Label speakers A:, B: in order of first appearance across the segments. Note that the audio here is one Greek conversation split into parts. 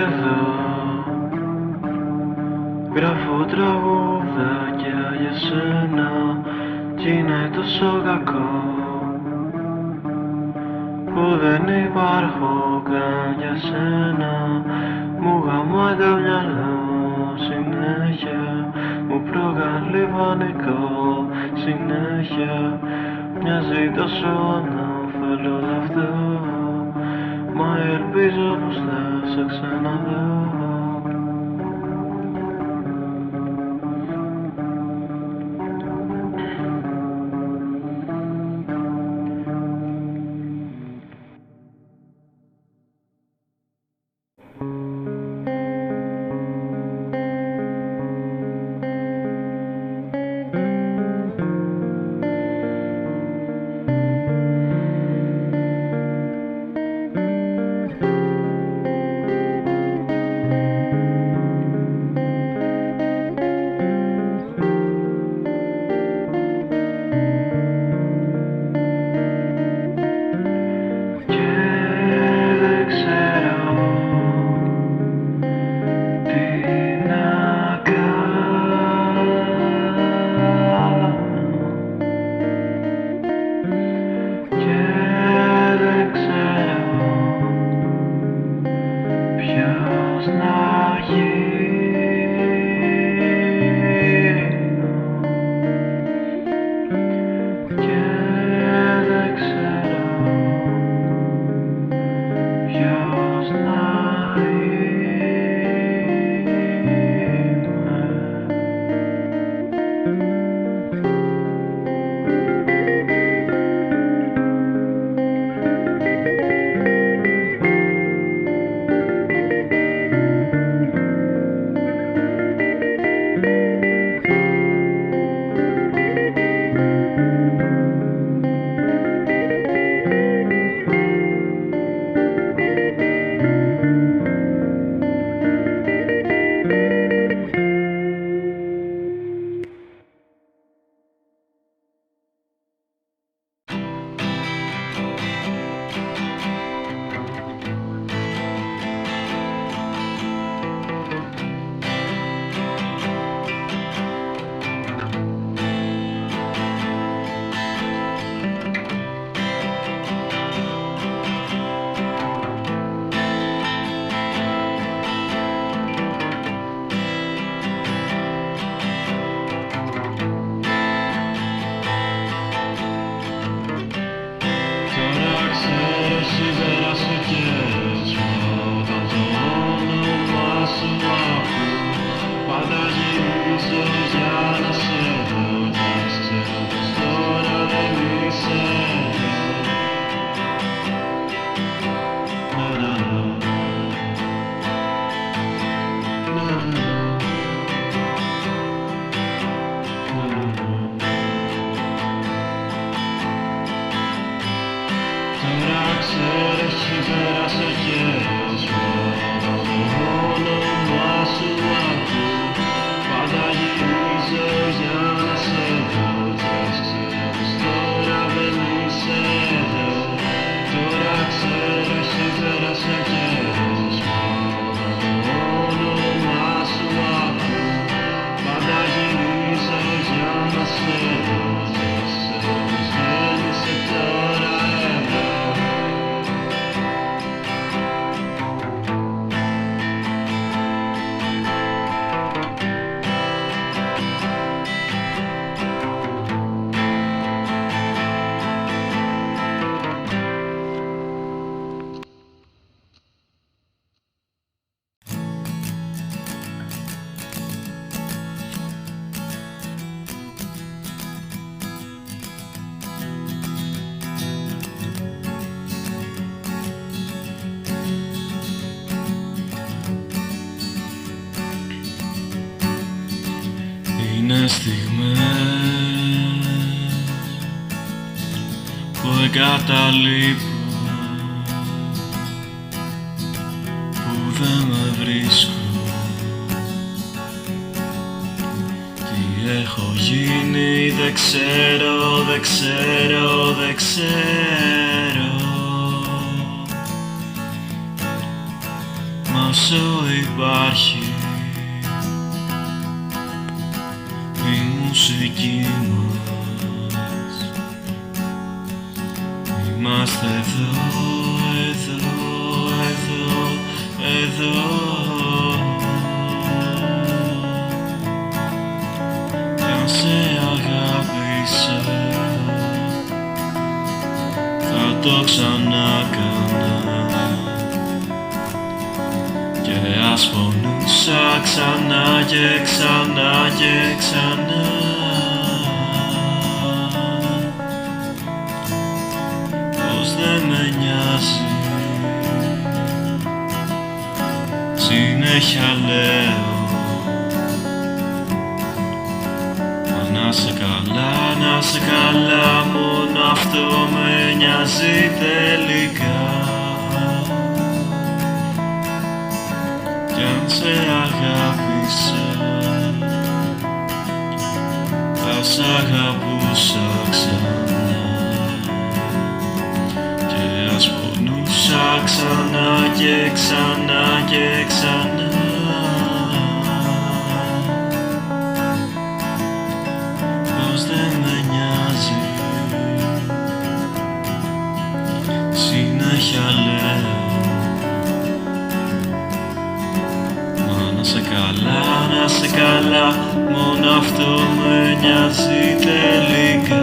A: εδώ. Γράφω τραγουδάκια για σένα κι είναι τόσο κακό που δεν υπάρχω καν για σένα. Μου γαμάει το μυαλό συνέχεια, μου προκαλεί πανικό συνέχεια. Μοιάζει τόσο ανώφελο όλο αυτό, μα ελπίζω πως θα σε ξαναδώ.
B: Είναι στιγμές που εγκαταλείπω, που δεν με βρίσκω. Τι έχω γίνει δεν ξέρω, δεν ξέρω, δεν ξέρω. Μα όσο υπάρχει η μουσική μας. Είμαστε εδώ, εδώ, εδώ, εδώ. Κι αν σε αγάπησα θα το ξανακάνα και ας πονούσα ξανά και ξανά και ξανά. Πως δεν με νοιάζει, συνέχεια λέω να σε καλά, να σε καλά, μόνο αυτό με νοιάζει τελικά. Κι αν σε αγάπησα θα σ' αγαπούσα ξανά και ας πονούσα ξανά και ξανά και ξανά. Πως δεν με νοιάζει, συνέχεια λέω μα να σε καλά, να σε καλά, μόνο αυτό με νοιάζει τελικά.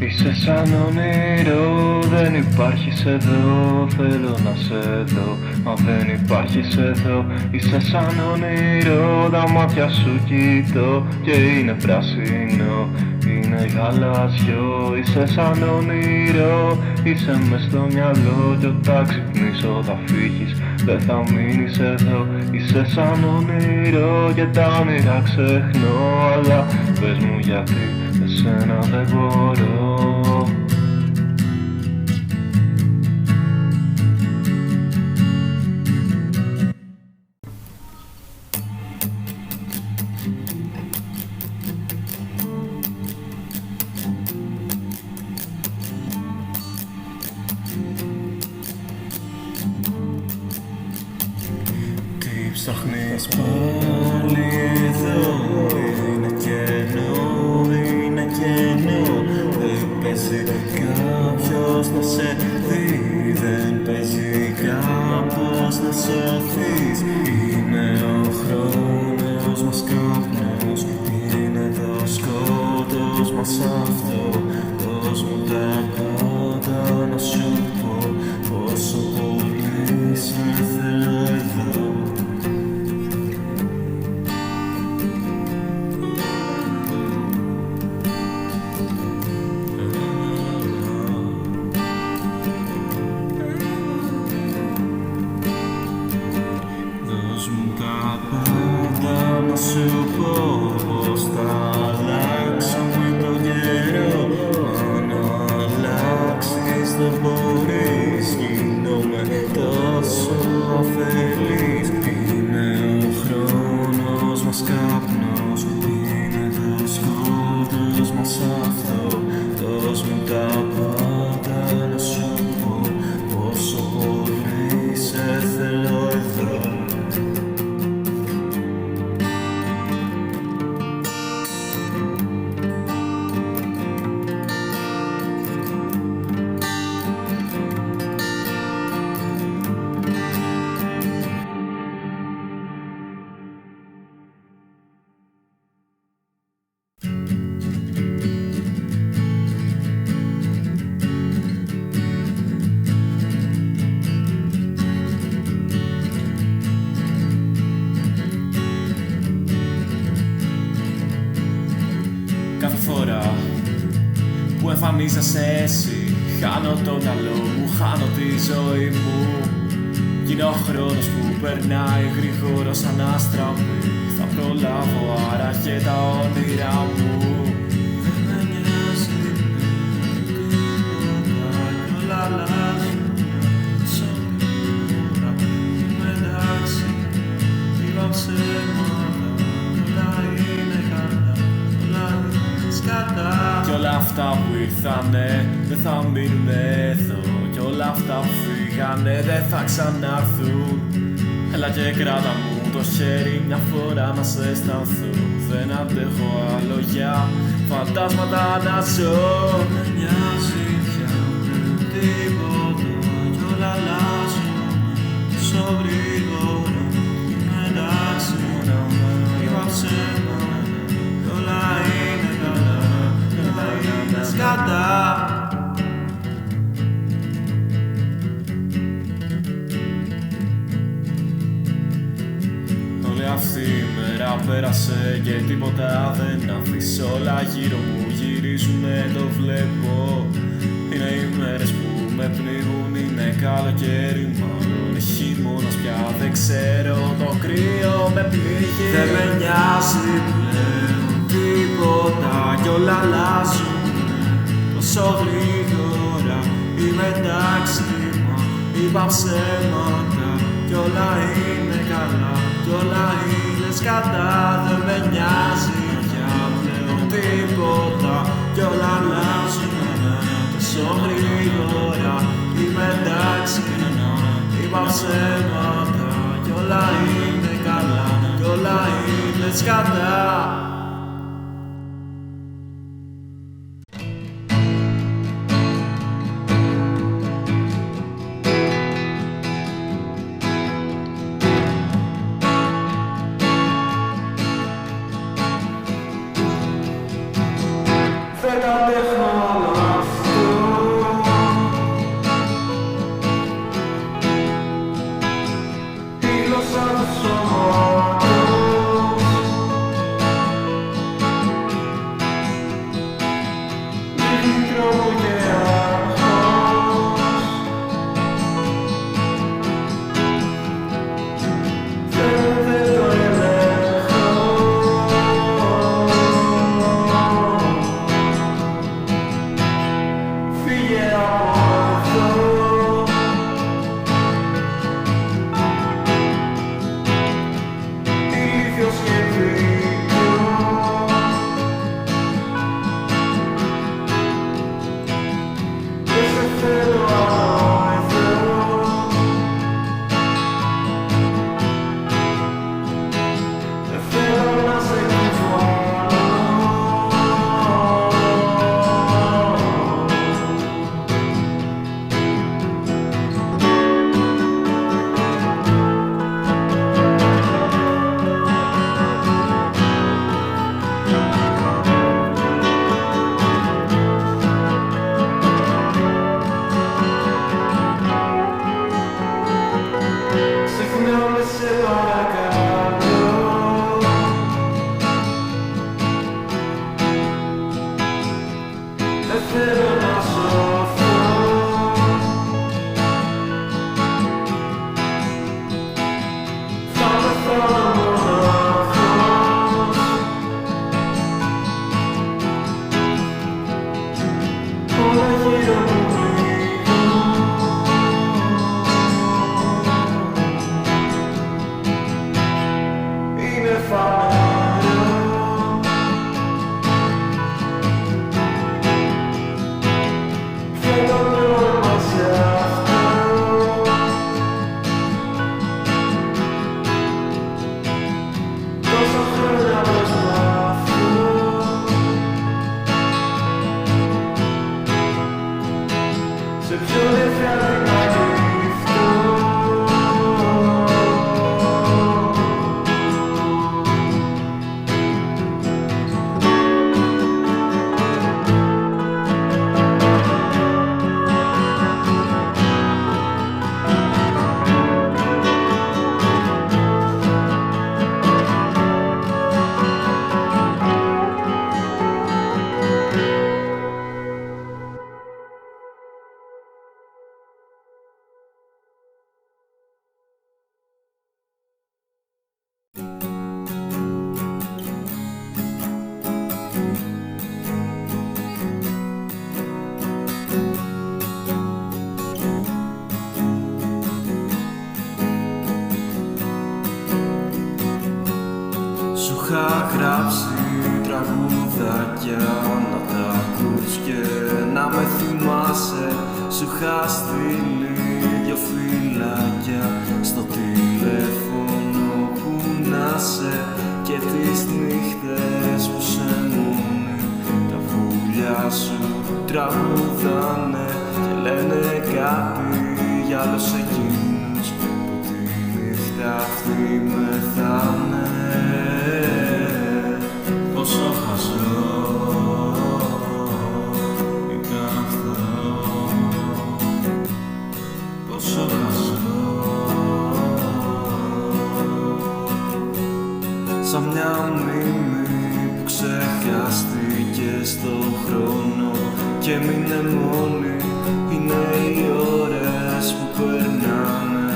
A: Είσαι σαν όνειρο, δεν υπάρχεις εδώ, θέλω να σε δω, μα δεν υπάρχεις εδώ. Είσαι σαν όνειρο, τα μάτια σου κοιτώ και είναι πράσινο, είναι γαλάζιο. Είσαι σαν όνειρο, είσαι μες στο μυαλό κι όταν ξυπνήσω θα φύγεις, δεν θα μείνεις εδώ. Είσαι σαν όνειρο και τα όνειρα ξεχνώ, αλλά πες μου γιατί εσένα δεν μπορώ.
B: Τι ψάχνεις πάλι εδώ, είναι κενό, είναι κενό. Δεν παίζει κάποιος να σε δει, δεν παίζει κάποιος να σωθείς. Είναι ο χρόνος μας καπνός, είναι το σκότος μας αυτό. Δώσ' μου τα πάντα να σου πω πόσο πολύ σε θέλω εδώ. Δώσ' μου τα πάντα να σου πω πως θα αλλάξουμε τον καιρό. Αν αλλάξεις δεν μπορείς, γίνομαι τόσο αφελής. Είναι ο χρόνος μας καπνός, είναι το σκότος μας αυτό. Δώσ' μου τα πάντα να σου πω πόσο πολύ
C: που εμφανίζεσαι εσύ. Χάνω το μυαλό μου, χάνω τη ζωή μου. Κι είναι ο χρόνος που περνάει γρήγορο σαν άστραπη. Θα προλάβω άραγε τα όνειρά μου. Δεν με νοιάζει τίποτα κι όλα αλλάζουν σ' όλη ώρα. Είμαι εντάξει, είπα ψέματα, όλα είναι καλά, όλα είναι σκατά. Κι όλα αυτά που ήρθανε δεν θα μείνουνε εδώ. Κι όλα αυτά που φύγανε δεν θα ξανάρθουν. Έλα και κράτα μου το χέρι μια φορά να σε αισθανθώ. Δεν αντέχω άλλο για φαντάσματα να ζω. Δεν με νοιάζει πια τίποτα κι όλα αλλάζουν τόσο γρήγορα. Είμαι εντάξει, είπα ψέματα κι όλα είναι καλά, όλα είναι σκατά. Αυτή η μέρα πέρασε και τίποτα δεν αφήσω. Όλα γύρω μου γυρίζουνε, το βλέπω. Είναι οι μέρες που με πνίγουν, είναι καλοκαίρι μάλλον. Χειμώνας πια δεν ξέρω, το κρύο με πνίγει. Δεν με νοιάζει πλέον τίποτα κι όλα αλλάζουν τόσο γρήγορα. Είμαι εντάξει, μα είπα ψέματα κι όλα είναι καλά, κι όλα είναι σκατά. Δεν με νοιάζει πια πλέον τίποτα κι όλα αλλάζουν τόσο γρήγορα. Είμαι εντάξει, είπα ψέματα κι όλα είναι καλά, κι όλα είναι σκατά. Δεν αντέχω άλλο αυτό. Η γλώσσα του σώματος δείχνει τρόπο και άγχος. Δεν το ελέγχω. Σου είχα γράψει τραγουδάκια να τα ακούς και να με θυμάσαι. Σου είχα στείλει δυο φυλάκια στο τηλέφωνο που να σε. Και τις νύχτες που σε μόνη τα βουλιά σου τραγουδάνε και λένε κάτι για άλλους εκείνους που τη νύχτα αυτή μεθάνε. Πόσο χαζό ήταν αυτό, πόσο χαζό. Σαν μια μνήμη που ξεχάστηκε στον χρόνο και μείνε μόνη. Είναι οι ώρες που περνάνε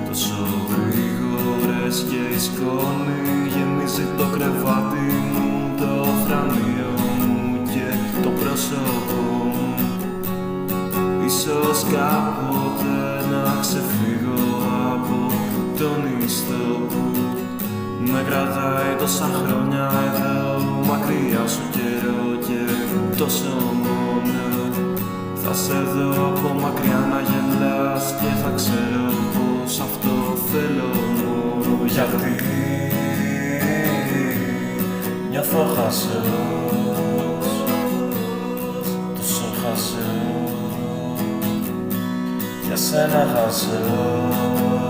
C: τόσο γρήγορες και η σκόνη γεμίζει το κρεβάτι μου, το θρανίο μου και το πρόσωπό μου. Ίσως κάποτε να ξεφύγω από τον ιστό που με κρατάει τόσα χρόνια εδώ, μακριά σου καιρό και τόσο μόνο. Θα σε δω από μακριά να γελάς και θα ξέρω πως αυτό θέλω μόνο. Γιατί νιώθω χαζός, τόσο χαζός, για σένα χαζός.